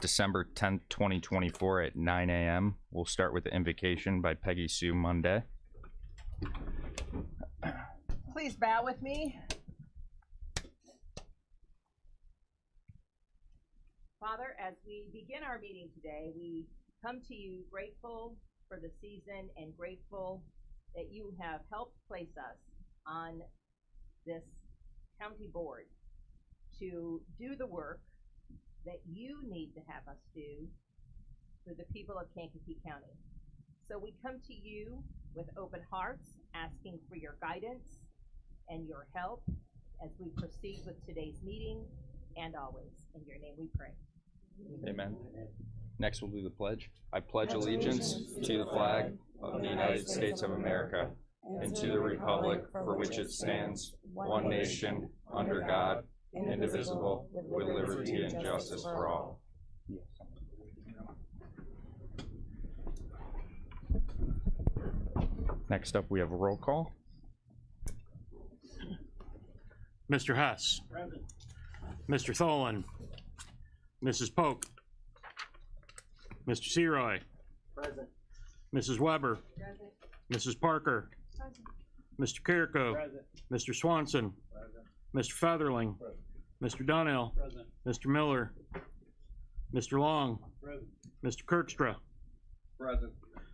December 10th, 2024 at 9 a.m. We'll start with the invocation by Peggy Sue Monday. Please bow with me. Father, as we begin our meeting today, we come to you grateful for the season and grateful that you have helped place us on this county board to do the work that you need to have us do for the people of Kankakee County. So we come to you with open hearts, asking for your guidance and your help as we proceed with today's meeting and always. In your name we pray. Amen. Next we'll do the pledge. I pledge allegiance to the flag of the United States of America and to the republic for which it stands, one nation, under God, indivisible, with liberty and justice for all. Next up, we have a roll call. Mr. Hess. Present. Mr. Tholen. Mrs. Polk. Mr. Seroy. Present. Mrs. Weber. Present. Mrs. Parker. Present. Mr. Carrico. Present. Mr. Swanson. Present. Mr. Featherling. Present. Mr. Donnell. Present. Mr. Miller. Mr. Long. Present. Mr. Kirkstra. Present.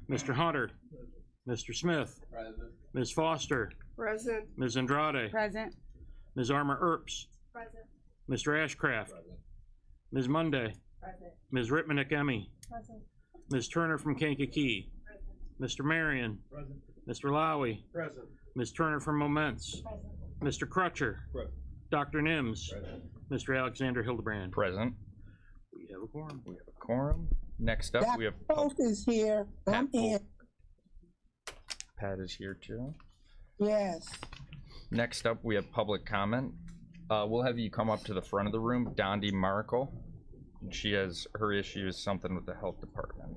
Mr. Hunter. Present. Mr. Smith. Present. Ms. Foster. Present. Ms. Andrade. Present. Ms. Armour Earps. Present. Mr. Ashcraft. Present. Ms. Monday. Present. Ms. Ritmanick-Emmy. Present. Ms. Turner from Kankakee. Present. Mr. Marion. Present. Mr. Lowy. Present. Ms. Turner from Moments. Present. Mr. Crutcher. Present. Dr. Nims. Present. Mr. Alexander Hildebrand. Present. We have a quorum. We have a quorum. Next up, we have Polk is here. I'm here. Pat is here too. Yes. Next up, we have public comment. We'll have you come up to the front of the room, Dondi Markle. She has, her issue is something with the health department.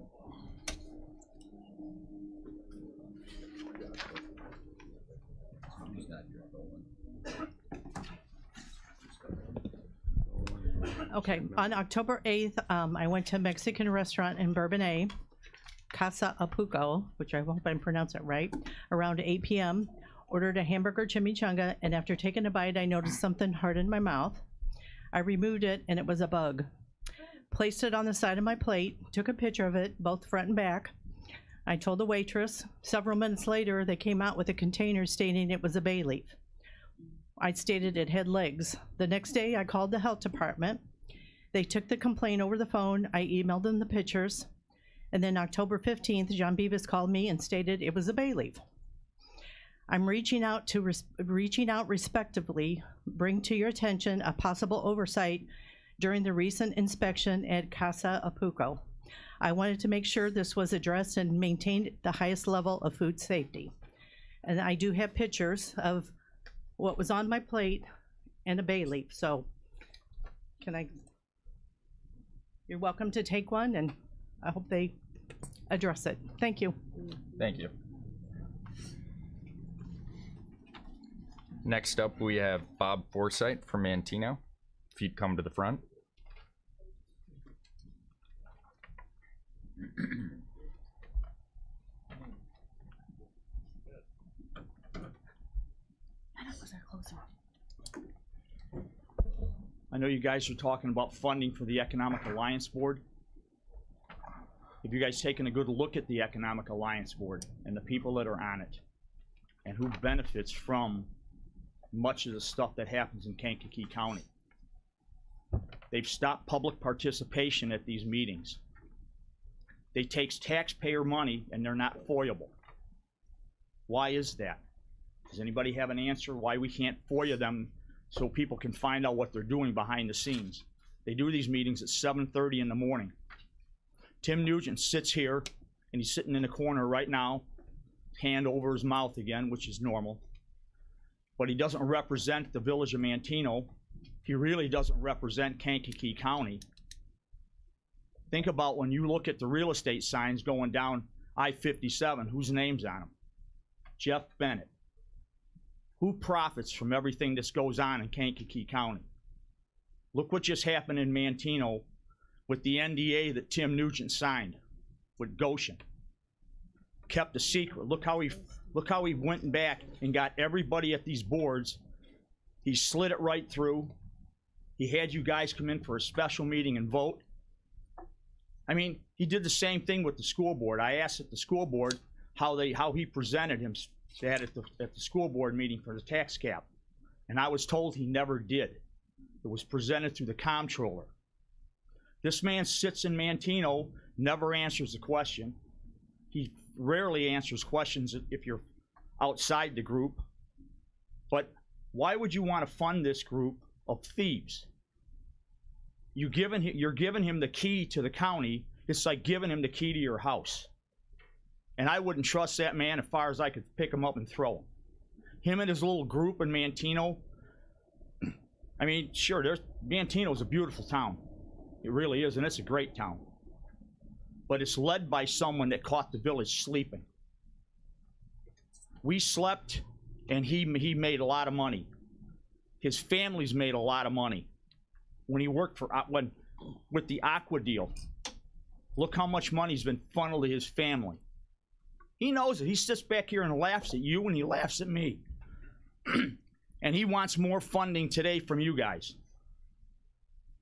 Okay, on October 8th, I went to a Mexican restaurant in Bourbonnais, Casa Apuco, which I hope I'm pronouncing it right, around 8 p.m., ordered a hamburger chimichanga, and after taking a bite, I noticed something hard in my mouth. I removed it, and it was a bug. Placed it on the side of my plate, took a picture of it, both front and back. I told the waitress. Several minutes later, they came out with a container stating it was a bay leaf. I stated it had legs. The next day, I called the health department. They took the complaint over the phone. I emailed them the pictures. And then October 15th, John Beavis called me and stated it was a bay leaf. I'm reaching out respectively, bring to your attention a possible oversight during the recent inspection at Casa Apuco. I wanted to make sure this was addressed and maintained the highest level of food safety. And I do have pictures of what was on my plate and a bay leaf. So you're welcome to take one, and I hope they address it. Thank you. Thank you. Next up, we have Bob Forsythe from Mantino. If you'd come to the front. I know you guys are talking about funding for the Economic Alliance Board. Have you guys taken a good look at the Economic Alliance Board and the people that are on it and who benefits from much of the stuff that happens in Kankakee County? They've stopped public participation at these meetings. They take taxpayer money and they're not FOIAble. Why is that? Does anybody have an answer why we can't FOIA them so people can find out what they're doing behind the scenes? They do these meetings at 7:30 in the morning. Tim Nugent sits here, and he's sitting in the corner right now, hand over his mouth again, which is normal. But he doesn't represent the village of Mantino. He really doesn't represent Kankakee County. Think about when you look at the real estate signs going down I-57, whose name's on them? Jeff Bennett. Who profits from everything that goes on in Kankakee County? Look what just happened in Mantino with the NDA that Tim Nugent signed with Goshen. Kept a secret. Look how he went back and got everybody at these boards. He slid it right through. He had you guys come in for a special meeting and vote. I mean, he did the same thing with the school board. I asked at the school board how he presented him at the school board meeting for the tax cap, and I was told he never did. It was presented through the comptroller. This man sits in Manteno, never answers a question. He rarely answers questions if you're outside the group. But why would you want to fund this group of thieves? You're giving him the key to the county. It's like giving him the key to your house. And I wouldn't trust that man as far as I could pick him up and throw him. Him and his little group in Manteno. I mean, sure, Manteno's a beautiful town. It really is, and it's a great town. But it's led by someone that caught the village sleeping. We slept, and he made a lot of money. His family's made a lot of money. When he worked with the Aqua deal, look how much money's been funneled to his family. He knows it. He sits back here and laughs at you, and he laughs at me. And he wants more funding today from you guys.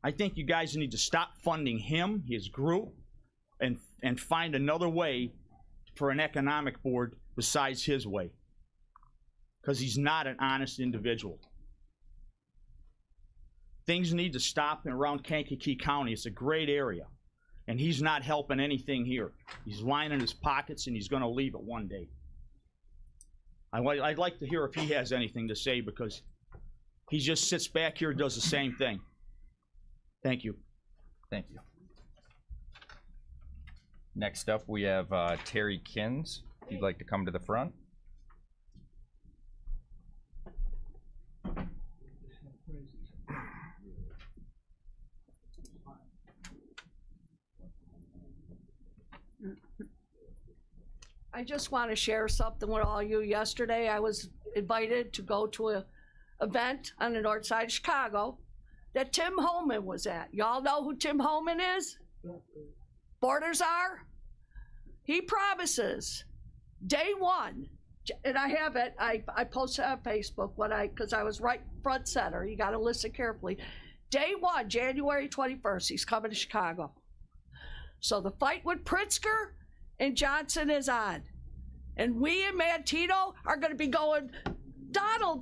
I think you guys need to stop funding him, his group, and find another way for an economic board besides his way. Because he's not an honest individual. Things need to stop around Kankakee County. It's a great area. And he's not helping anything here. He's lining his pockets, and he's going to leave it one day. I'd like to hear if he has anything to say, because he just sits back here and does the same thing. Thank you. Thank you. Next up, we have Terry Kins. If you'd like to come to the front. I just want to share something with all you. Yesterday, I was invited to go to an event on the north side of Chicago that Tim Holman was at. Y'all know who Tim Holman is? Borders are? He promises day one, and I have it, I posted on Facebook because I was right front center. You got to listen carefully. Day one, January 21st, he's coming to Chicago. So the fight with Pritzker and Johnson is on. And we in Manteno are going to be going, Donald,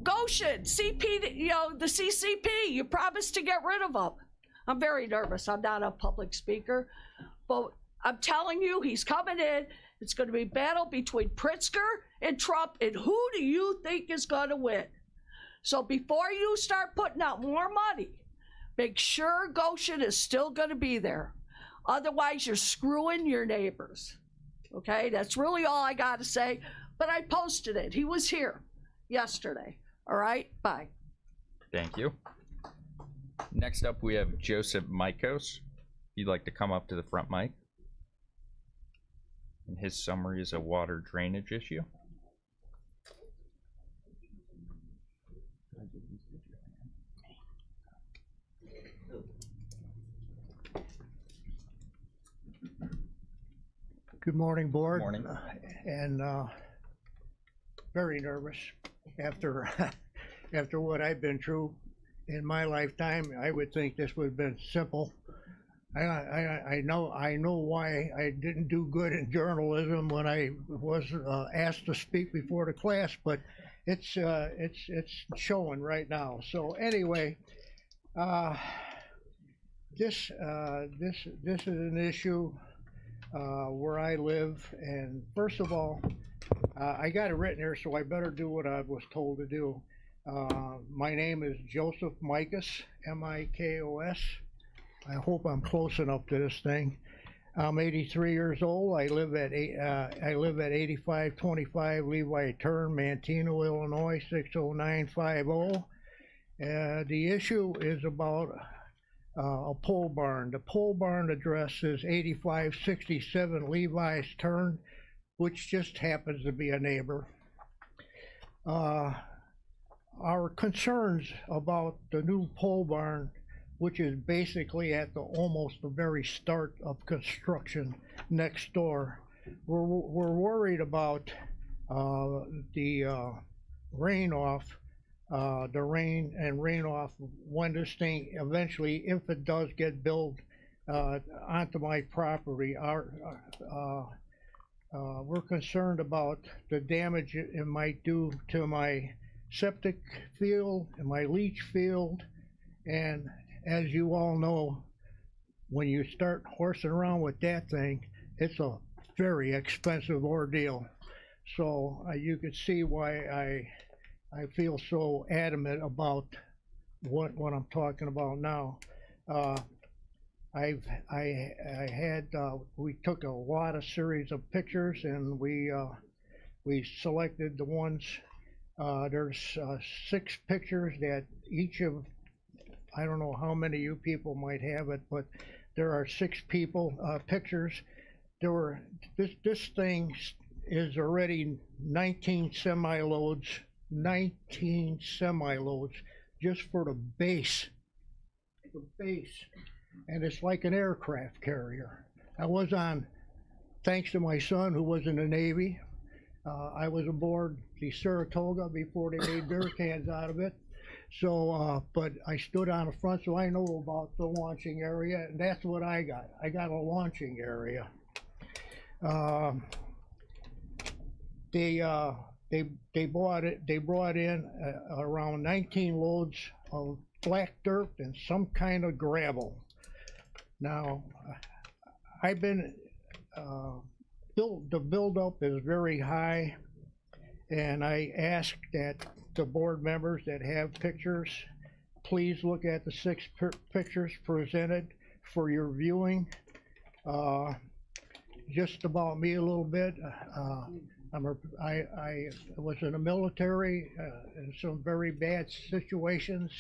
Goshen, CP, the CCP, you promised to get rid of them. I'm very nervous. I'm not a public speaker. But I'm telling you, he's coming in. It's going to be a battle between Pritzker and Trump. And who do you think is going to win? So before you start putting out more money, make sure Goshen is still going to be there. Otherwise, you're screwing your neighbors. Okay, that's really all I got to say. But I posted it. He was here yesterday. All right, bye. Thank you. Next up, we have Joseph Mikos. If you'd like to come up to the front mic. And his summary is a water drainage issue. Good morning, board. Morning. And very nervous after after what I've been through in my lifetime. I would think this would have been simple. I know why I didn't do good in journalism when I was asked to speak before the class, but it's showing right now. So anyway, this is an issue where I live, and first of all, I got it written here, so I better do what I was told to do. My name is Joseph Mikos, M-I-K-O-S. I hope I'm close enough to this thing. I'm 83 years old. I live at 8525 Levi Turn, Manteno, Illinois 60950. The issue is about a pole barn. The pole barn address is 8567 Levi's Turn, which just happens to be a neighbor. Our concerns about the new pole barn which is basically at almost the very start of construction next door. We're worried about the rain off, the rain and rain off when this thing eventually, if it does get built onto my property. We're concerned about the damage it might do to my septic field and my leach field. And as you all know, when you start horsing around with that thing, it's a very expensive ordeal. So you can see why I feel so adamant about what I'm talking about now. We took a lot of series of pictures, and we selected the ones. There's 6 pictures that each of, I don't know how many of you people might have it, but there are 6 pictures. This thing is already 19 semi-loads just for the base. And it's like an aircraft carrier. I was on, thanks to my son who was in the Navy, I was aboard the Saratoga before they made beer cans out of it. So, but I stood on the front, so I know about the launching area, and that's what I got. I got a launching area. They brought in around 19 loads of black dirt and some kind of gravel. Now, I've been the buildup is very high, and I ask that the board members that have pictures, please look at the 6 pictures presented for your viewing. Just about me a little bit. I was in the military in some very bad situations.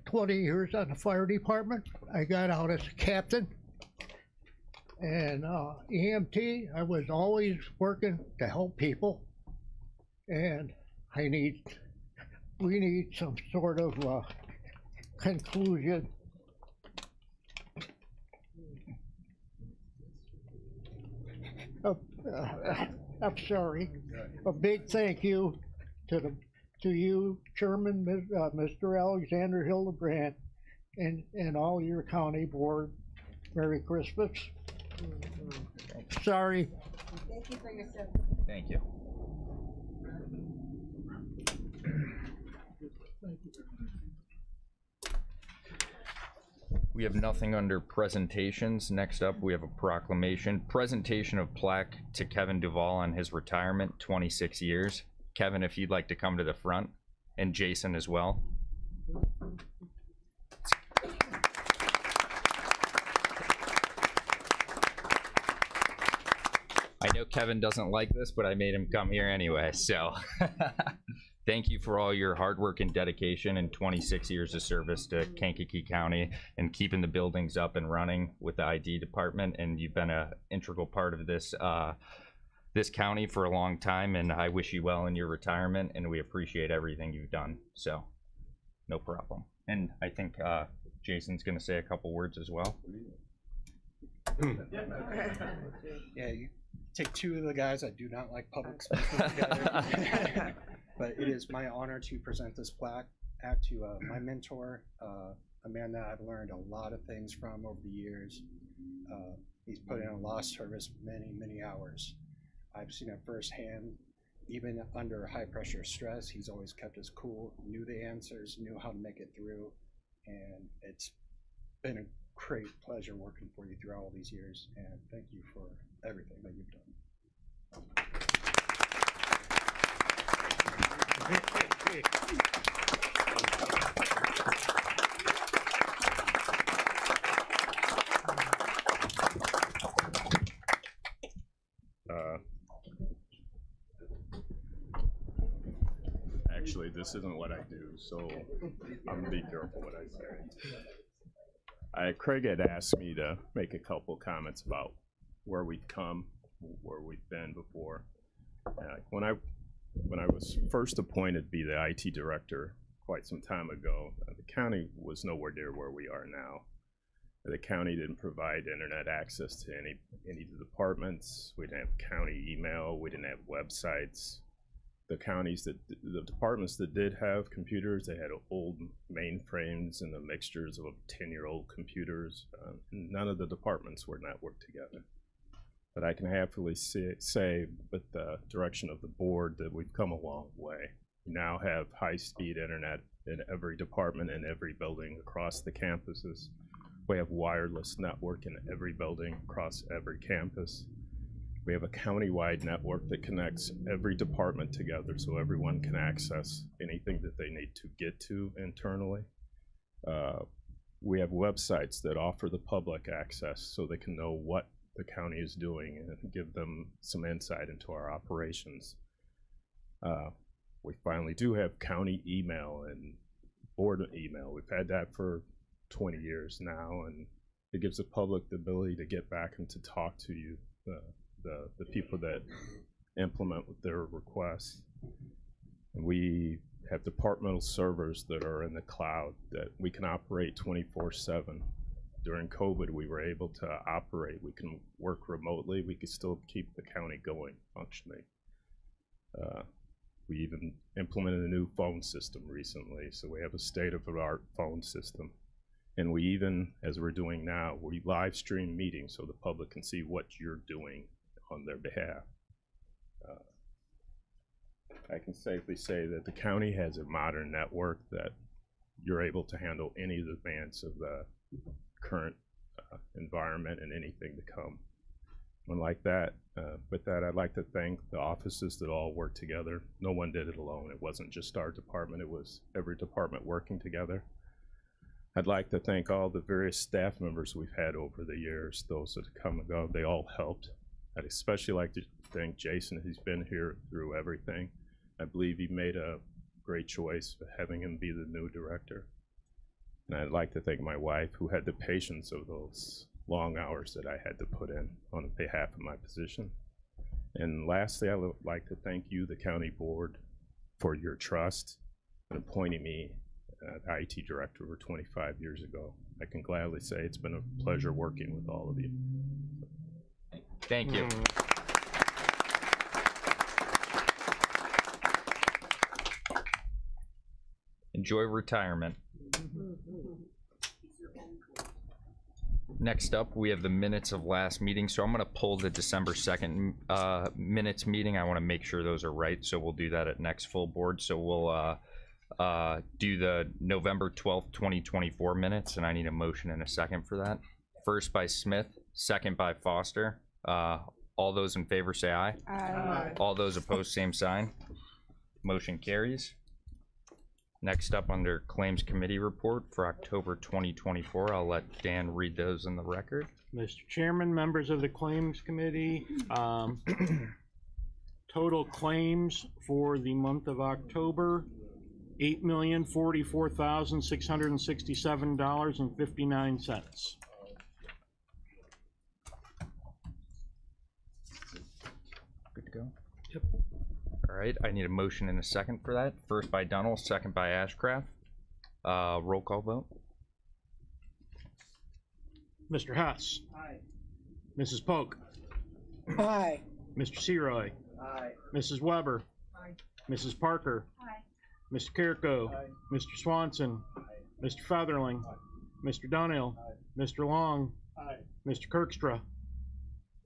20 years on the fire department. I got out as a captain. And EMT, I was always working to help people. And we need some sort of conclusion. I'm sorry. A big thank you to you, Chairman, Mr. Alexander Hildebrand, and all your county board. Merry Christmas. Sorry. Thank you for your service. Thank you. We have nothing under presentations. Next up, we have a proclamation. Presentation of plaque to Kevin Duvall on his retirement, 26 years. Kevin, if you'd like to come to the front, and Jason as well. I know Kevin doesn't like this, but I made him come here anyway, so. Thank you for all your hard work and dedication and 26 years of service to Kankakee County and keeping the buildings up and running with the ID department. And you've been an integral part of this this county for a long time, and I wish you well in your retirement, and we appreciate everything you've done. So, no problem. And I think Jason's gonna say a couple words as well. Yeah, you take 2 of the guys that do not like public speaking together. But it is my honor to present this plaque to my mentor, a man that I've learned a lot of things from over the years. He's put in a lot of service, many hours. I've seen it firsthand, even under high pressure stress. He's always kept us cool, knew the answers, knew how to make it through, and it's been a great pleasure working for you through all these years, and thank you for everything that you've done. Actually, this isn't what I do, so I'm gonna be careful what I say. Craig had asked me to make a couple comments about where we've come, where we've been before. When I was first appointed to be the IT director quite some time ago, the county was nowhere near where we are now. The county didn't provide internet access to any of the departments. We didn't have county email. We didn't have websites. The departments that did have computers, they had old mainframes and the mixtures of 10-year-old computers. None of the departments were networked together. But I can happily say, with the direction of the board, that we've come a long way. We now have high-speed internet in every department and every building across the campuses. We have wireless network in every building across every campus. We have a county-wide network that connects every department together so everyone can access anything that they need to get to internally. We have websites that offer the public access so they can know what the county is doing and give them some insight into our operations. We finally do have county email and board email. We've had that for 20 years now, and it gives the public the ability to get back and to talk to you, the people that implement with their requests. And we have departmental servers that are in the cloud that we can operate 24/7. During COVID, we were able to operate. We can work remotely. We can still keep the county going, functioning. We even implemented a new phone system recently, so we have a state-of-the-art phone system. And we even, as we're doing now, we live stream meetings so the public can see what you're doing on their behalf. I can safely say that the county has a modern network that you're able to handle any of the demands of the current environment and anything to come. And like that, with that, I'd like to thank the offices that all work together. No one did it alone. It wasn't just our department. It was every department working together. I'd like to thank all the various staff members we've had over the years, those that have come and go. They all helped. I'd especially like to thank Jason. He's been here through everything. I believe he made a great choice having him be the new director. And I'd like to thank my wife, who had the patience of those long hours that I had to put in on behalf of my position. And lastly, I would like to thank you, the county board, for your trust in appointing me the IT director over 25 years ago. I can gladly say it's been a pleasure working with all of you. Thank you. Enjoy retirement. Next up, we have the minutes of last meeting. So I'm going to pull the December 2nd minutes meeting. I want to make sure those are right. So we'll do that at next full board. So we'll do the November 12th, 2024 minutes. And I need a motion and a second for that. First by Smith, second by Foster. All those in favor say aye. Aye. All those opposed, same sign. Motion carries. Next up, under Claims Committee report for October 2024, I'll let Dan read those in the record. Mr. Chairman, members of the Claims Committee, total claims for the month of October, $8,044,667.59. Good to go? Yep. All right, I need a motion and a second for that. First by Dunnell, second by Ashcraft. Roll call vote. Mr. Hess. Aye. Mrs. Polk. Aye. Mr. Seroy. Aye. Mrs. Weber. Aye. Mrs. Parker. Aye. Mr. Kirko. Aye. Mr. Swanson. Mr. Featherling. Mr. Donnell. Mr. Long. Aye. Mr. Kirkstra.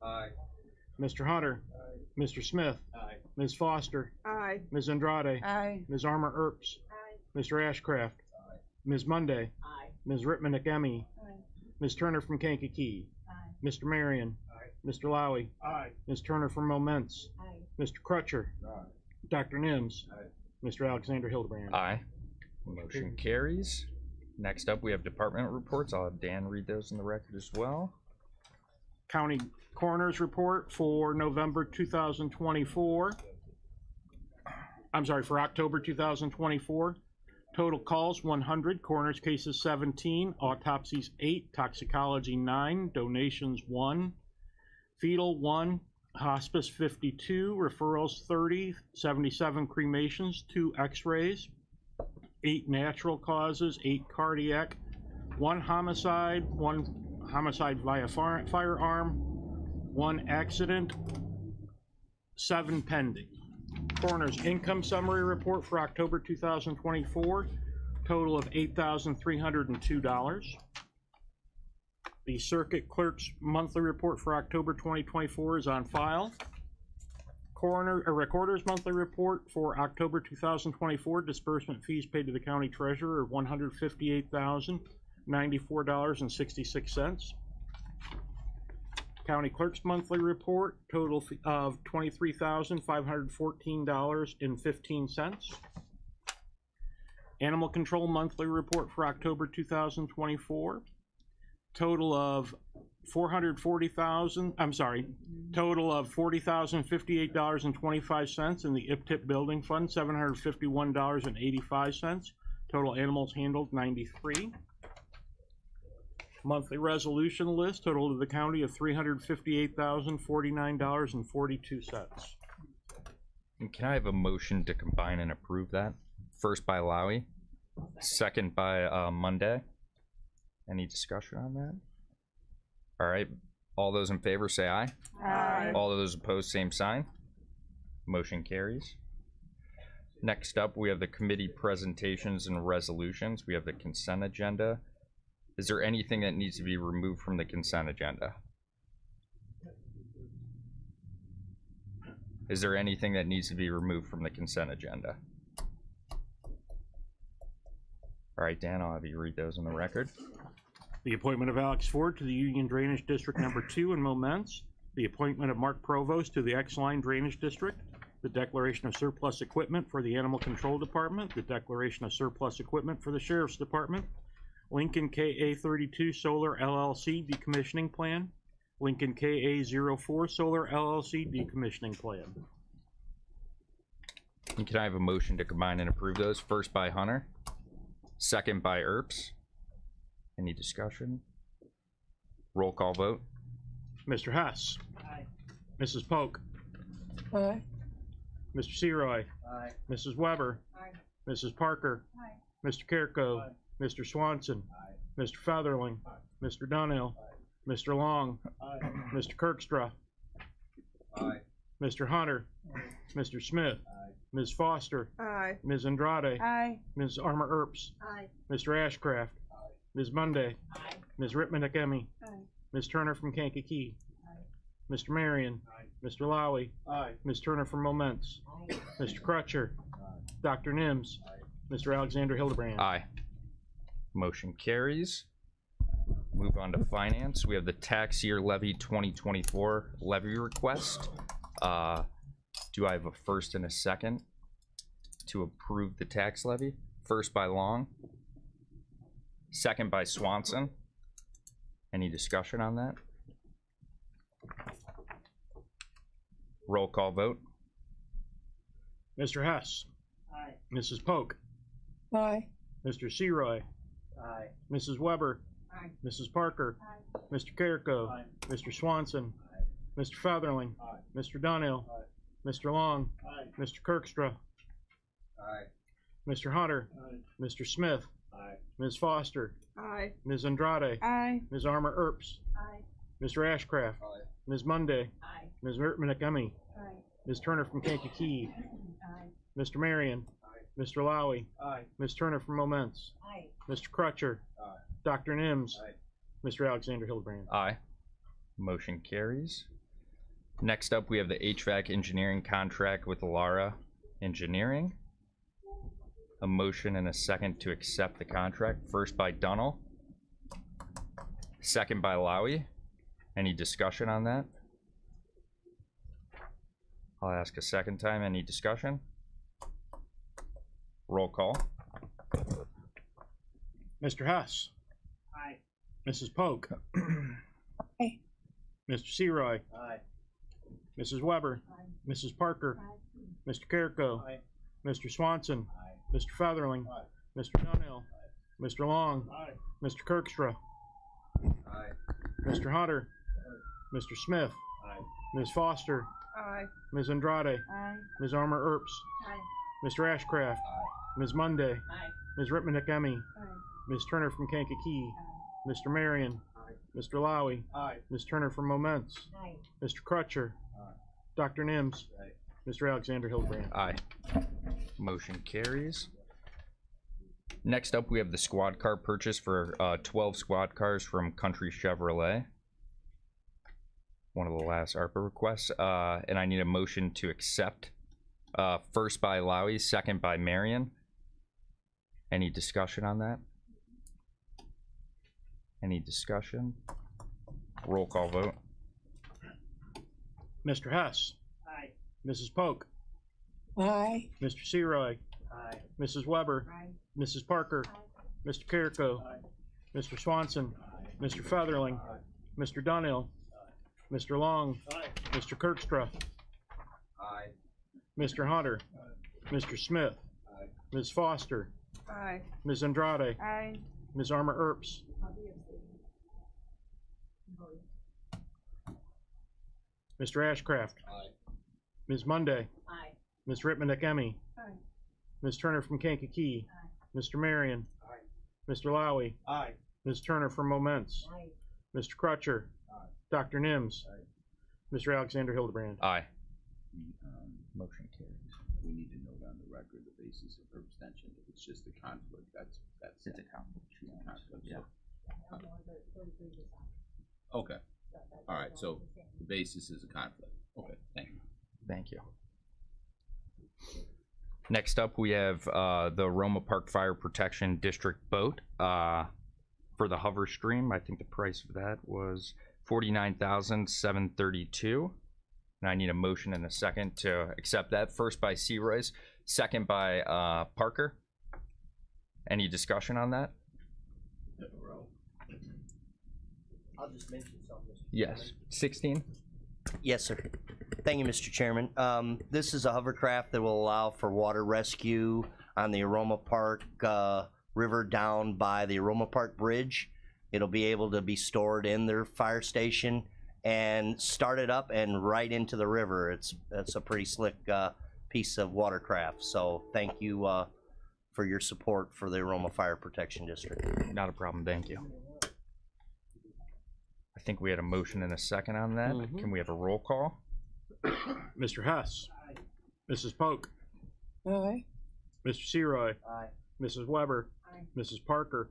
Aye. Mr. Hunter. Mr. Smith. Aye. Ms. Foster. Aye. Ms. Andrade. Aye. Ms. Armour Earps. Aye. Mr. Ashcraft. Ms. Monday. Aye. Ms. Rittman-McEmmie. Aye. Ms. Turner from Kankakee. Aye. Mr. Marion. Aye. Mr. Lowy. Aye. Ms. Turner from Moments. Aye. Mr. Crutcher. Aye. Dr. Nims. Aye. Mr. Alexander Hildebrand. Aye. Motion carries. Next up, we have department reports. I'll have Dan read those in the record as well. County Coroner's Report for November 2024. I'm sorry, for October 2024. Total calls 100, coroners cases 17, autopsies 8, toxicology 9, donations 1, fetal 1, hospice 52, referrals 30, 77 cremations, 2 x-rays, 8 natural causes, 8 cardiac, 1 homicide, 1 homicide via firearm, 1 accident, 7 pending. Coroner's income summary report for October 2024, total of $8,302. The circuit clerk's monthly report for October 2024 is on file. Recorder's monthly report for October 2024, disbursement fees paid to the county treasurer of $158,094.66. County clerk's monthly report, total of $23,514.15. Animal control monthly report for October 2024, total of $40,058.25 in the IPTIP building fund, $751.85. Total animals handled 93. Monthly resolution list, total to the county of $358,049.42. And can I have a motion to combine and approve that? First by Lowy, second by Monday. Any discussion on that? All right, all those in favor say aye. Aye. All those opposed, same sign. Motion carries. Next up, we have the committee presentations and resolutions. We have the consent agenda. Is there anything that needs to be removed from the consent agenda? Is there anything that needs to be removed from the consent agenda? All right, Dan, I'll have you read those on the record. The appointment of Alex Ford to the Union Drainage District Number 2 in Moments. The appointment of Mark Provost to the X-Line Drainage District. The declaration of surplus equipment for the Animal Control Department. The declaration of surplus equipment for the Sheriff's Department. Lincoln KA32 Solar LLC decommissioning plan. Lincoln KA04 Solar LLC decommissioning plan. And can I have a motion to combine and approve those? First by Hunter, second by Earps. Any discussion? Roll call vote. Mr. Hess. Aye. Mrs. Polk. Aye. Mr. Seroy. Aye. Mrs. Weber. Aye. Mrs. Parker. Aye. Mr. Carrico. Aye. Mr. Swanson. Aye. Mr. Featherling. Mr. Donnell. Mr. Long. Aye. Mr. Kirkstra. Aye. Mr. Hunter. Mr. Smith. Aye. Ms. Foster. Aye. Ms. Andrade. Aye. Ms. Armour Earps. Aye. Mr. Ashcraft. Ms. Monday. Aye. Ms. Rittman-Akemi. Aye. Ms. Turner from Kankakee. Aye. Mr. Marion. Aye. Mr. Lowy. Aye. Ms. Turner from Moments. Aye. Mr. Crutcher. Aye. Dr. Nims. Aye. Mr. Alexander Hildebrand. Aye. Motion carries. Move on to finance. We have the tax year levy 2024 levy request. Do I have a first and a second to approve the tax levy? First by Long, second by Swanson. Any discussion on that? Roll call vote. Mr. Hess. Aye. Mrs. Polk. Aye. Mr. Seroy. Aye. Mrs. Weber. Aye. Mrs. Parker. Aye. Mr. Carrico. Aye. Mr. Swanson. Aye. Mr. Featherling. Aye. Mr. Donnell. Aye. Mr. Long. Aye. Mr. Kirkstra. Aye. Mr. Hunter. Aye. Mr. Smith. Aye. Ms. Foster. Aye. Ms. Andrade. Aye. Ms. Armour Earps. Aye. Mr. Ashcraft. Aye. Ms. Monday. Aye. Ms. Rittman-Akemi. Aye. Ms. Turner from Kankakee. Aye. Mr. Marion. Aye. Mr. Lowy. Aye. Ms. Turner from Moments. Aye. Mr. Crutcher. Aye. Dr. Nims. Aye. Mr. Alexander Hildebrand. Aye. Motion carries. Next up, we have the HVAC engineering contract with Lara Engineering. A motion and a second to accept the contract. First by Dunnell, second by Lowy. Any discussion on that? I'll ask a second time. Any discussion? Roll call. Mr. Hess. Aye. Mrs. Polk. Aye. Mr. Seroy. Aye. Mrs. Weber. Aye. Mrs. Parker. Aye. Mr. Carrico. Aye. Mr. Swanson. Aye. Mr. Featherling. Aye. Mr. Donnell. Mr. Long. Mr. Kirkstra. Mr. Hunter. Mr. Smith. Ms. Foster. Aye. Ms. Andrade. Aye. Ms. Armour Erps. Mr. Ashcraft. Ms. Monday. Ms. Ripmanick Emmy. Ms. Turner from Kankakee. Mr. Marion. Mr. Lowy. Ms. Turner from Moments. Mr. Crutcher. Dr. Nims. Mr. Alexander Hildebrand. Aye. Motion carries. Next up, we have the squad car purchase for 12 squad cars from Country Chevrolet. One of the last ARPA requests. And I need a motion to accept. First by Lowy, second by Marion. Any discussion on that? Any discussion? Roll call vote. Mr. Hess. Aye. Mrs. Polk. Aye. Mr. Seroy. Aye. Mrs. Weber. Mrs. Parker. Mr. Carrico. Mr. Swanson. Mr. Featherling. Mr. Donnell. Mr. Long. Mr. Kirkstra. Mr. Hunter. Mr. Smith. Ms. Foster. Aye. Ms. Andrade. Aye. Ms. Armour Erps. Mr. Ashcraft. Ms. Monday. Ms. Ripmanick Emmy. Aye. Ms. Turner from Kankakee. Mr. Marion. Mr. Lowy. Ms. Turner from Moments. Mr. Crutcher. Dr. Nims. Mr. Alexander Hildebrand. Aye. Motion carries. We need to note on the record the basis of her abstention. If it's just a conflict, that's. It's a conflict. It's a conflict, Yeah. so- Okay, all right, so the basis is a conflict. Okay, thank you. Thank you. Next up, we have the Roma Park Fire Protection District boat for the hover stream. I think the price of that was $49,732. And I need a motion and a second to accept that. First by Searoy's, second by Parker. Any discussion on that? I'll just mention something. Mr. Yes. Chairman. 16? Yes, sir. Thank you, Mr. Chairman. This is a hovercraft that will allow for water rescue on the Aroma Park River down by the Aroma Park Bridge. It'll be able to be stored in their fire station and start it up and right into the river. It's a pretty slick piece of watercraft. So thank you for your support for the Aroma Fire Protection District. Not a problem. Thank you. I think we had a motion and a second on that. Can we have a roll call? Mr. Hess. Mrs. Polk. Aye. Mr. Seroy. Aye. Mrs. Weber. Mrs. Parker.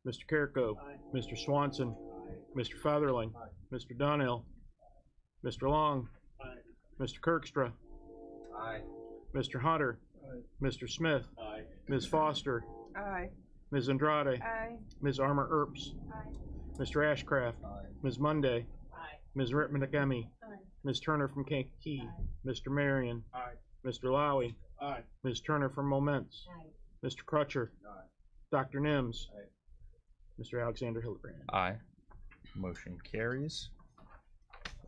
Mr. Carrico. Mr. Swanson. Mr. Featherling. Mr. Donnell. Mr. Long. Mr. Kirkstra. Mr. Hunter. Mr. Smith. Ms. Foster. Aye. Ms. Andrade. Aye. Ms. Armour Erps. Mr. Ashcraft. Ms. Monday. Ms. Ripmanick Emmy. Ms. Turner from Kankakee. Mr. Marion. Mr. Lowy. Ms. Turner from Moments. Mr. Crutcher. Dr. Nims. Mr. Alexander Hildebrand. Aye. Motion carries.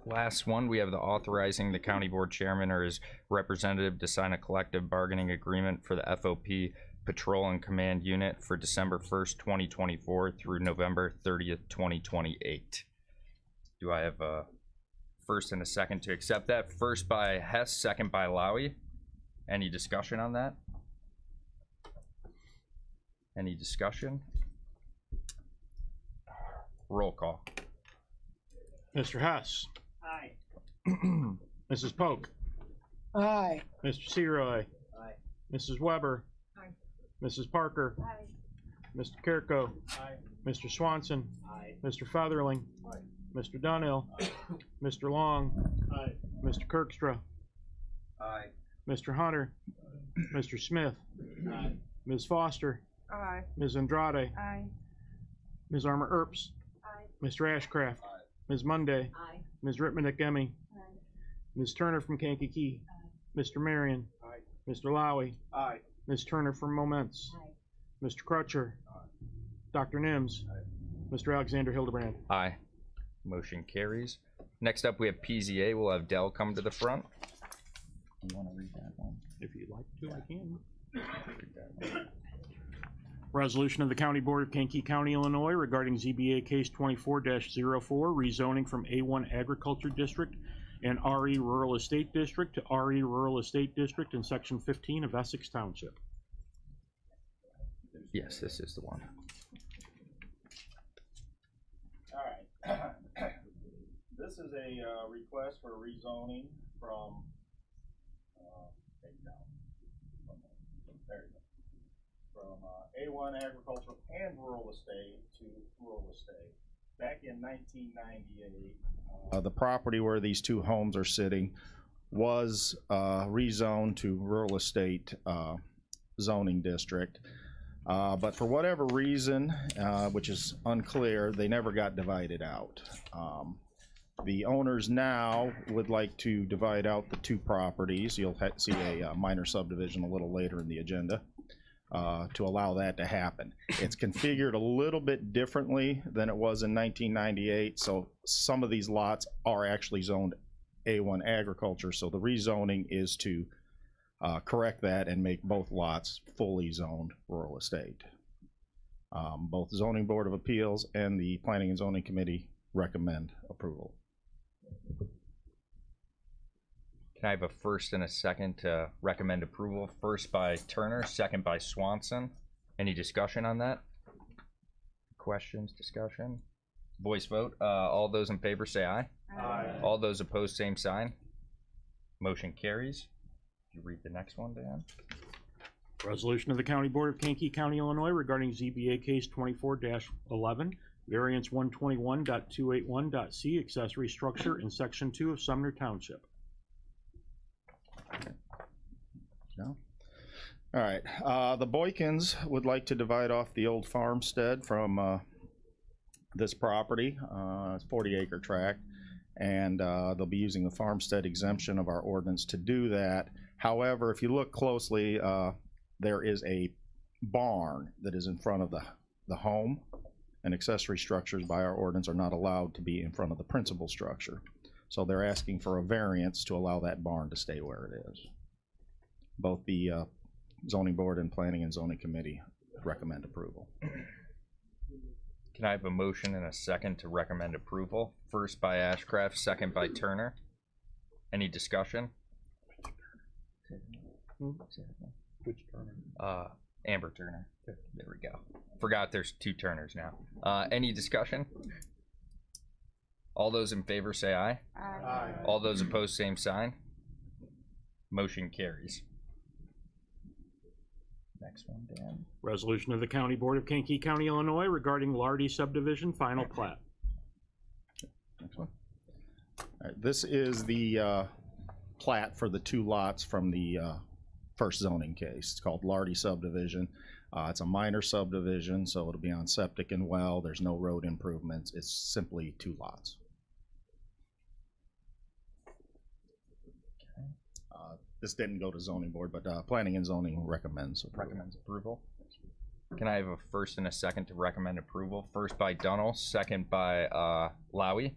Last one, we have the authorizing the county board chairman or his representative to sign a collective bargaining agreement for the FOP Patrol and Command Unit for December 1st, 2024 through November 30th, 2028. Do I have a first and a second to accept that? First by Hess, second by Lowy. Any discussion on that? Any discussion? Roll call. Mr. Hess. Aye. Mrs. Polk. Aye. Mr. Seroy. Aye. Mrs. Weber. Mrs. Parker. Mr. Carrico. Mr. Swanson. Mr. Featherling. Mr. Donnell. Mr. Long. Mr. Kirkstra. Mr. Hunter. Mr. Smith. Ms. Foster. Aye. Ms. Andrade. Aye. Ms. Armour Erps. Mr. Ashcraft. Ms. Monday. Ms. Ripmanick Emmy. Ms. Turner from Kankakee. Mr. Marion. Mr. Lowy. Ms. Turner from Moments. Mr. Crutcher. Dr. Nims. Mr. Alexander Hildebrand. Aye. Motion carries. Next up, we have PZA. We'll have Dell come to the front. You want to read that one? If you'd like to, I can. Read that one. Resolution of the County Board of Kankakee County, Illinois regarding ZBA case 24-04, rezoning from A1 Agriculture District and RE Rural Estate District to RE Rural Estate District in Section 15 of Essex Township. Yes, this is the one. All right. This is a request for rezoning from, take it down. There you go. From A1 Agricultural and Rural Estate to Rural Estate. Back in 1998, the property where these two homes are sitting was rezoned to rural estate zoning district. But for whatever reason, which is unclear, they never got divided out. The owners now would like to divide out the two properties. You'll see a minor subdivision a little later in the agenda to allow that to happen. It's configured a little bit differently than it was in 1998, so some of these lots are actually zoned A1 agriculture, so the rezoning is to correct that and make both lots fully zoned rural estate. Both the Zoning Board of Appeals and the Planning and Zoning Committee recommend approval. Can I have a first and a second to recommend approval? First by Turner, second by Swanson. Any discussion on that? Questions, discussion? Voice vote. All those in favor say aye. Aye. All those opposed, same sign. Motion carries. You read the next one, Dan? resolution of the County Board of Kankakee County, Illinois regarding ZBA case 24-11, variance 121.281.c, accessory structure in section 2 of Sumner Township. No. All right, the Boykins would like to divide off the old farmstead from this property. It's a 40-acre tract, and they'll be using the farmstead exemption of our ordinance to do that. However, if you look closely, there is a barn that is in front of the home, and accessory structures by our ordinance are not allowed to be in front of the principal structure. So they're asking for a variance to allow that barn to stay where it is. Both the Zoning Board and Planning and Zoning Committee recommend approval. Can I have a motion and a second to recommend approval? First by Ashcraft, second by Turner. Any discussion? Which Turner? Amber Turner. There we go. Forgot there's two Turners now. Any discussion? All those in favor say aye. Aye. All those opposed, same sign. Motion carries. Next one, Dan. Resolution of the County Board of Kankakee County, Illinois regarding Lardy subdivision final plat. Next one. All right, this is the plat for the two lots from the first zoning case. It's called Lardy subdivision. It's a minor subdivision, so it'll be on septic and well. There's no road improvements. It's simply two lots. This didn't go to zoning board, but planning and zoning recommends approval. Can I have a first and a second to recommend approval? First by Dunnell, second by Lowy.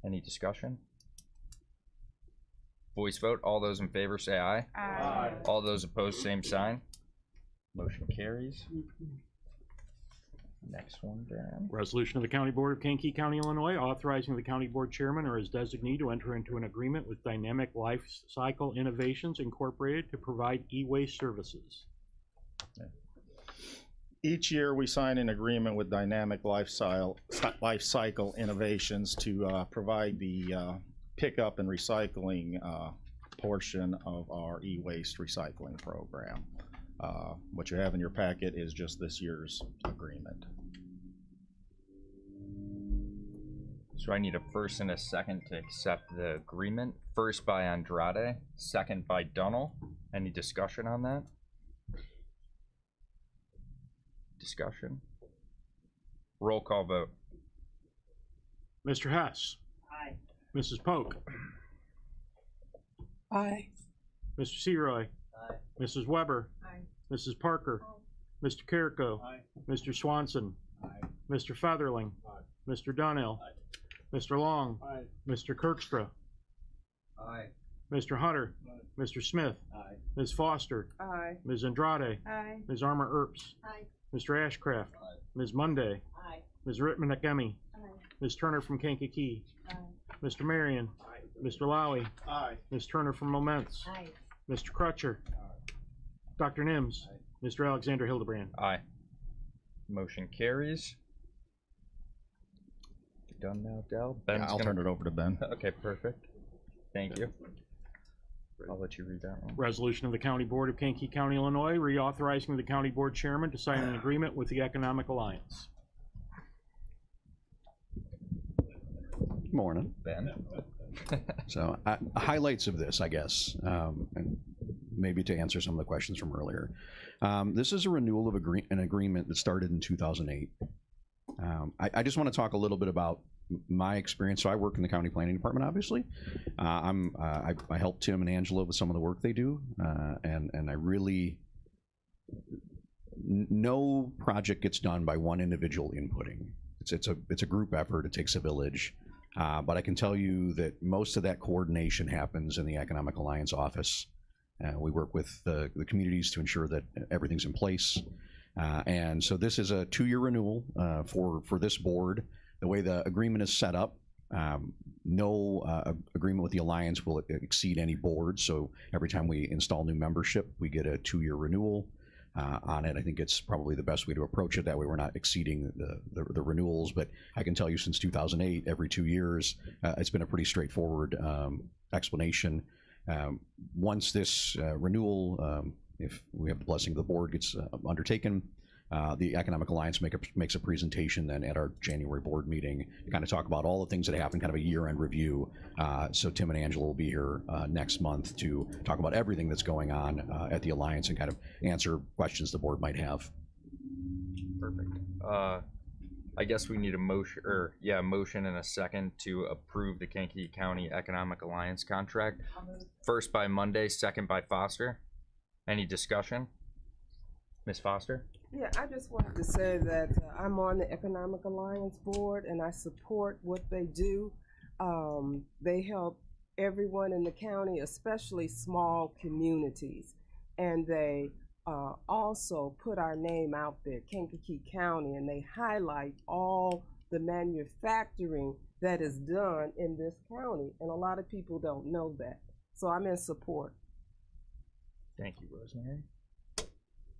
Any discussion? Voice vote. All those in favor say aye. Aye. All those opposed, same sign. Motion carries. Next one, Dan. Resolution of the County Board of Kankakee County, Illinois authorizing the County Board Chairman or his designee to enter into an agreement with Dynamic Life Cycle Innovations Incorporated to provide e-waste services. Each year we sign an agreement with Dynamic Life Cycle Innovations to provide the pickup and recycling portion of our e-waste recycling program. What you have in your packet is just this year's agreement. So I need a first and a second to accept the agreement. First by Andrade, second by Dunnell. Any discussion on that? Discussion? Roll call vote. Mr. Hess. Aye. Mrs. Polk. Aye. Mr. Seroy. Aye. Mrs. Weber. Aye. Mrs. Parker. Mr. Carrico. Mr. Swanson. Mr. Featherling. Mr. Donnell. Mr. Long. Mr. Kirkstra. Mr. Hunter. Mr. Smith. Ms. Foster. Aye. Ms. Andrade. Aye. Ms. Armour Erps. Aye. Mr. Ashcraft. Ms. Monday. Aye. Ms. Rittman McEmmie. Ms. Turner from Kankakee. Mr. Marion. Mr. Lowy. Ms. Turner from Moments. Aye. Mr. Crutcher. Dr. Nims. Mr. Alexander Hildebrand. Aye. Motion carries. You done now, Dell? Ben's I'll turn it over to Ben. Okay, perfect. Thank you. I'll let you read that one. Resolution of the County Board of Kankakee County, Illinois, reauthorizing the County Board Chairman to sign an agreement with the Economic Alliance. Morning. Ben? So, highlights of this, I guess, and maybe to answer some of the questions from earlier. This is a renewal of an agreement that started in 2008. I just want to talk a little bit about my experience. So I work in the county planning department, obviously. I help Tim and Angela with some of the work they do, and I really, no project gets done by one individual inputting. It's a group effort. It takes a village. But I can tell you that most of that coordination happens in the Economic Alliance office. We work with the communities to ensure that everything's in place. And so this is a 2-year renewal for this board. The way the agreement is set up, no agreement with the Alliance will exceed any board. So every time we install new membership, we get a 2-year renewal on it. I think it's probably the best way to approach it. That way we're not exceeding the renewals. But I can tell you since 2008, every 2 years, it's been a pretty straightforward explanation. Once this renewal, if we have the blessing of the board, gets undertaken, the Economic Alliance makes a presentation then at our January board meeting to kind of talk about all the things that happened, kind of a year-end review. So Tim and Angela will be here next month to talk about everything that's going on at the Alliance and kind of answer questions the board might have. Perfect. I guess we need a motion and a second to approve the Kankakee County Economic Alliance contract. First by Monday, second by Foster. Any discussion? Ms. Foster? Yeah, I just wanted to say that I'm on the Economic Alliance Board and I support what they do. They help everyone in the county, especially small communities. And they also put our name out there, Kankakee County, and they highlight all the manufacturing that is done in this county. And a lot of people don't know that. So I'm in support. Thank you, Rosemary.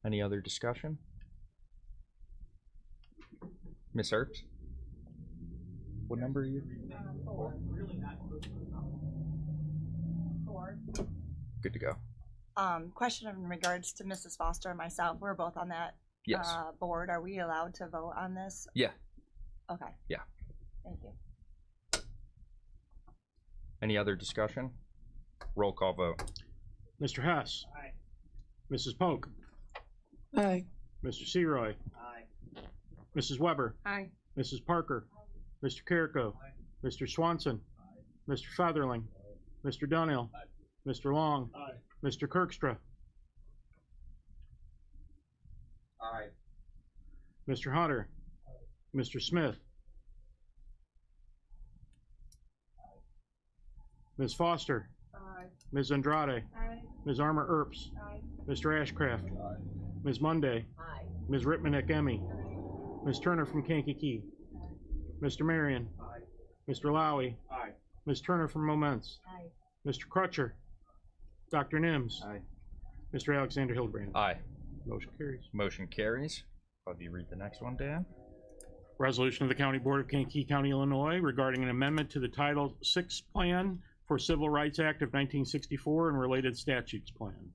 Any other discussion? Ms. Earps? What number are you? 4. Good to go. Question in regards to Mrs. Foster and myself. We're both on that Yes. board. Are we allowed to vote on this? Yeah. Okay. Yeah. Thank you. Any other discussion? Roll call vote. Mr. Hess. Aye. Mrs. Polk. Aye. Mr. Seroy. Aye. Mrs. Weber. Aye. Mrs. Parker. Mr. Carrico. Mr. Swanson. Mr. Featherling. Mr. Donnell. Mr. Long. Aye. Mr. Kirkstra. Aye. Mr. Hunter. Mr. Smith. Ms. Foster. Aye. Ms. Andrade. Aye. Ms. Armour Erps. Aye. Mr. Ashcraft. Ms. Monday. Aye. Ms. Rittman McEmmie. Ms. Turner from Kankakee. Mr. Marion. Mr. Lowy. Aye. Ms. Turner from Moments. Aye. Mr. Crutcher. Dr. Nims. Aye. Mr. Alexander Hildebrand. Aye. Motion carries. Motion carries. I'll have you read the next one, Dan. Resolution of the County Board of Kankakee County, Illinois regarding an amendment to the Title VI Plan for Civil Rights Act of 1964 and related statutes plan.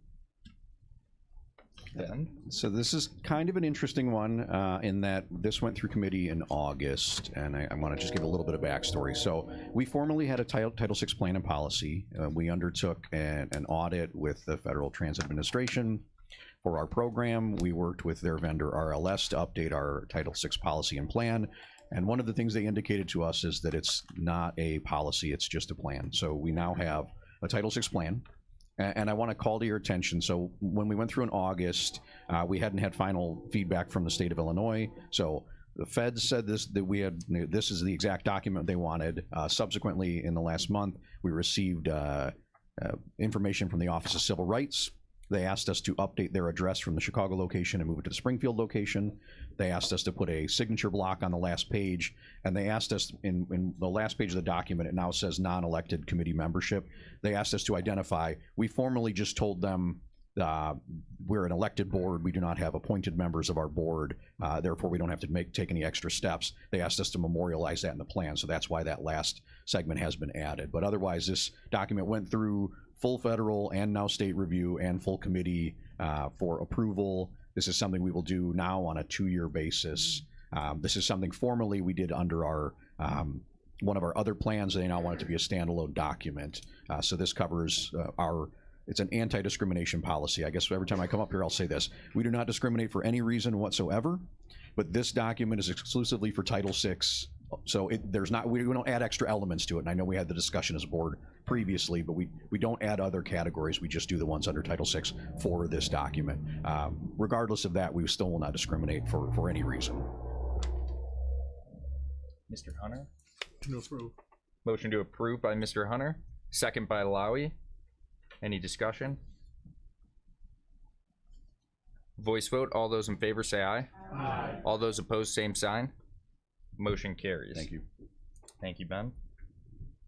Ben? So this is kind of an interesting one in that this went through committee in August, and I want to just give a little bit of backstory. So we formerly had a Title VI plan and policy. We undertook an audit with the Federal Transit Administration for our program. We worked with their vendor RLS to update our Title VI policy and plan. And one of the things they indicated to us is that it's not a policy, it's just a plan. So we now have a Title VI plan. And I want to call to your attention, so when we went through in August, we hadn't had final feedback from the state of Illinois. So the feds said this is the exact document they wanted. Subsequently, in the last month, we received information from the Office of Civil Rights. They asked us to update their address from the Chicago location and move it to the Springfield location. They asked us to put a signature block on the last page, and they asked us, in the last page of the document, it now says non-elected committee membership. They asked us to identify, we formally just told them we're an elected board, we do not have appointed members of our board, therefore we don't have to take any extra steps. They asked us to memorialize that in the plan, so that's why that last segment has been added. But otherwise, this document went through full federal and now state review and full committee for approval. This is something we will do now on a 2-year basis. This is something formally we did under our one of our other plans. They now want it to be a standalone document. So this covers it's an anti-discrimination policy. I guess every time I come up here, I'll say this. We do not discriminate for any reason whatsoever, but this document is exclusively for Title VI. So we don't add extra elements to it. And I know we had the discussion as a board previously, but we don't add other categories. We just do the ones under Title VI for this document. Regardless of that, we still will not discriminate for any reason. Mr. Hunter? No approve. Motion to approve by Mr. Hunter, second by Lowy. Any discussion? Voice vote. All those in favor say aye. Aye. All those opposed, same sign. Motion carries. Thank you. Thank you, Ben.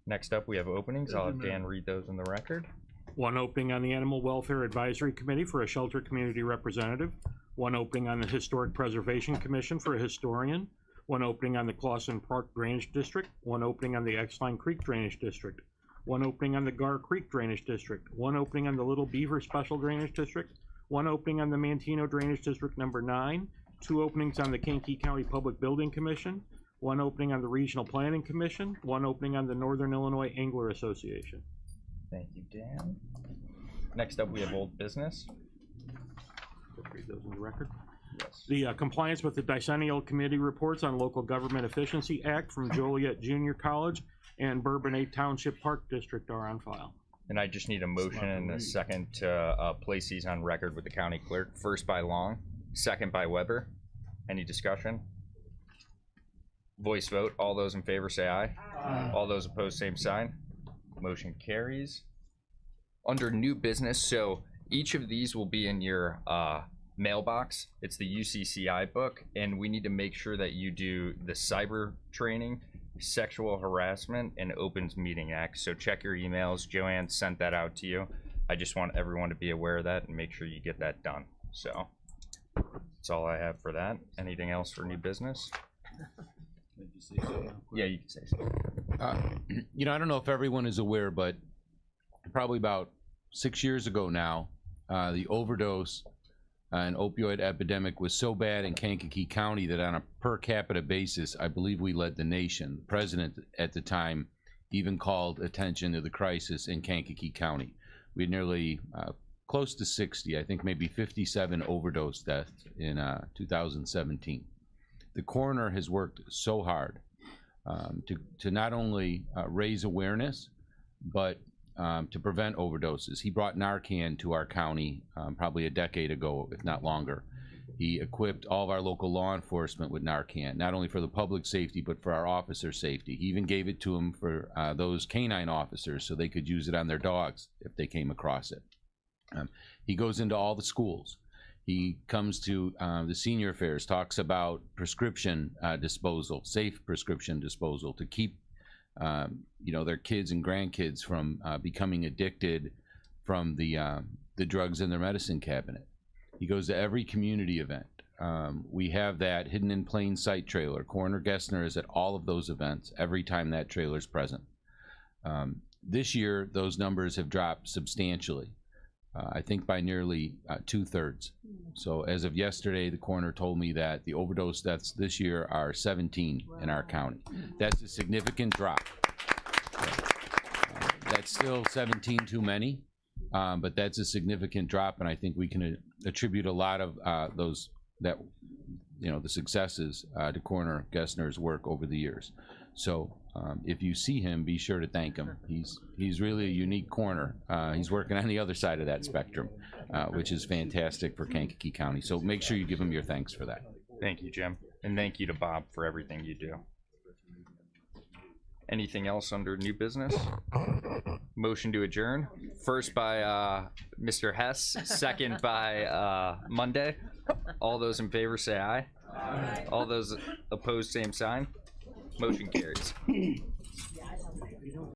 Next up, we have openings. I'll have Dan read those in the record. One opening on the Animal Welfare Advisory Committee for a shelter community representative. One opening on the Historic Preservation Commission for a historian. One opening on the Clawson Park Drainage District. One opening on the Exline Creek Drainage District. One opening on the Gar Creek Drainage District. One opening on the Little Beaver Special Drainage District. One opening on the Mantino Drainage District number 9. 2 openings on the Kankakee County Public Building Commission. 1 opening on the Regional Planning Commission. 1 opening on the Northern Illinois Angler Association. Thank you, Dan. Next up, we have old business. Read those in the record. Yes. The compliance with the Decennial Committee reports on Local Government Efficiency Act from Joliet Junior College and Bourbonnais Township Park District are on file. And I just need a motion and a second to place these on record with the county clerk. First by Long, second by Weber. Any discussion? Voice vote. All those in favor say aye. Aye. All those opposed, same sign. Motion carries. Under new business, so each of these will be in your mailbox. It's the UCCI book, and we need to make sure that you do the cyber training, sexual harassment, and Opens Meeting Act. So check your emails. Joanne sent that out to you. I just want everyone to be aware of that and make sure you get that done. So that's all I have for that. Anything else for new business? Yeah, you can say so. You know, I don't know if everyone is aware, but probably about 6 years ago now, the overdose and opioid epidemic was so bad in Kankakee County that on a per capita basis, I believe we led the nation. The president at the time even called attention to the crisis in Kankakee County. We had nearly close to 60, I think maybe 57 overdose deaths in 2017. The coroner has worked so hard to not only raise awareness, but to prevent overdoses. He brought Narcan to our county probably a decade ago, if not longer. He equipped all of our local law enforcement with Narcan, not only for the public safety, but for our officer safety. He even gave it to them for those canine officers so they could use it on their dogs if they came across it. He goes into all the schools. He comes to the senior affairs, talks about prescription disposal, safe prescription disposal to keep you know, their kids and grandkids from becoming addicted from the drugs in their medicine cabinet. He goes to every community event. We have that hidden in plain sight trailer. Coroner Gessner is at all of those events every time that trailer is present. This year, those numbers have dropped substantially. I think by nearly 2/3. So as of yesterday, the coroner told me that the overdose deaths this year are 17 in our county. That's a significant drop. That's still 17 too many, but that's a significant drop, and I think we can attribute a lot of the successes to Coroner Gessner's work over the years. So if you see him, be sure to thank him. He's really a unique coroner. He's working on the other side of that spectrum, which is fantastic for Kankakee County. So make sure you give him your thanks for that. Thank you, Jim. And thank you to Bob for everything you do. Anything else under new business? Motion to adjourn? First by Mr. Hess, second by Monday. All those in favor say aye. All those opposed, same sign. Motion carries.